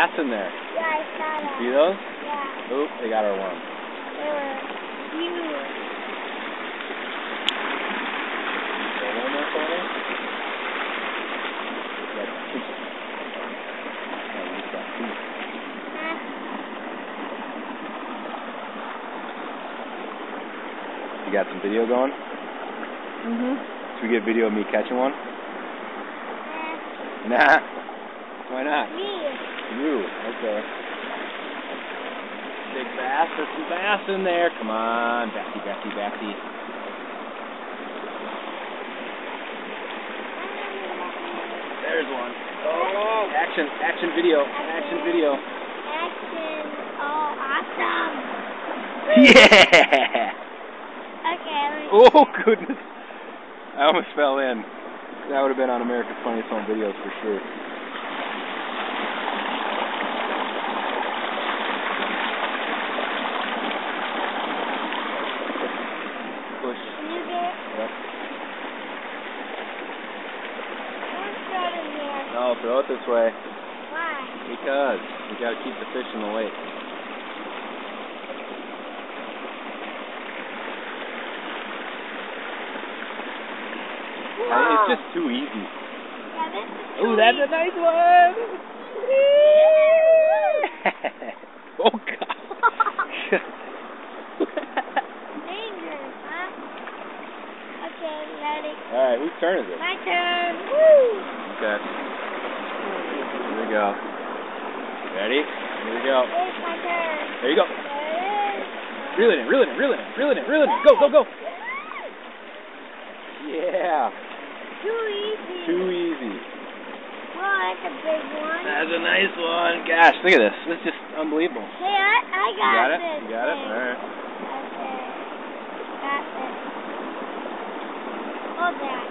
bass in there. Yeah, I saw that. See those? Yeah. Oop, they got our worm. They were huge. Got one there for me? You got some video going? Should we get video of me catching one? Nah. Why not? Me. You. Okay. Big bass. There's some bass in there. Come on. Bassy, bassy, bassy. There's one. Oh, action video. Action video. Action. Oh, awesome. Yeah! Okay, Oh, goodness. I almost fell in. That would have been on America's Funniest Home Videos for sure. Push. Can you get it? Yep. Don't throw it in there. No, throw it this way. Why? Because we got to keep the fish in the lake. It's just too easy. Yeah, this is Ooh, that's a nice one. Oh, God. dangerous, huh? Okay, ready? All right, whose turn is it? My turn. Woo! Okay. Here we go. Ready? Here we go. It's my turn. There you go. There it is. Reel it in, reel it in, reel it in, reel it in, reel it in. Go, go, go. Yeah. Too easy. Too easy. Well, that's a big one. That's a nice one. Gosh, look at this. This is just unbelievable. Hey, I got You got it? this. You got it? thing. All right. Okay. Got this. Hold that.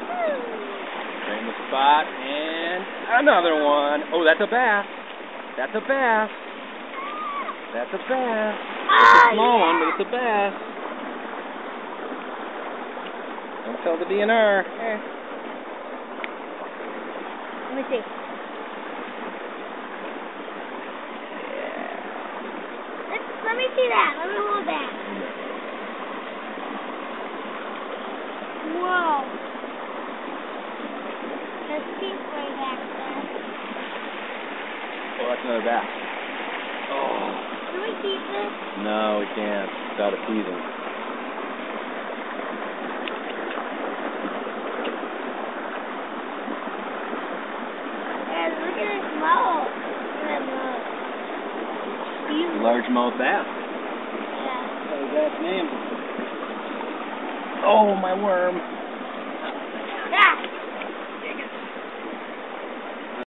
Right in the spot, and another one. Oh, that's a bass. That's a bass. That's a bass. It's a small one, but it's a bass. Don't tell the DNR. Here. Let me see. Let me see that. Let me hold that. Whoa. There's pink way back there. Oh, that's another bass. Oh. Can we keep this? No, we can't. It's out of season. And look at this mouth. Look at that mouth. Huge. Largemouth bass. Yeah. What is that name? Oh, my worm. Ah!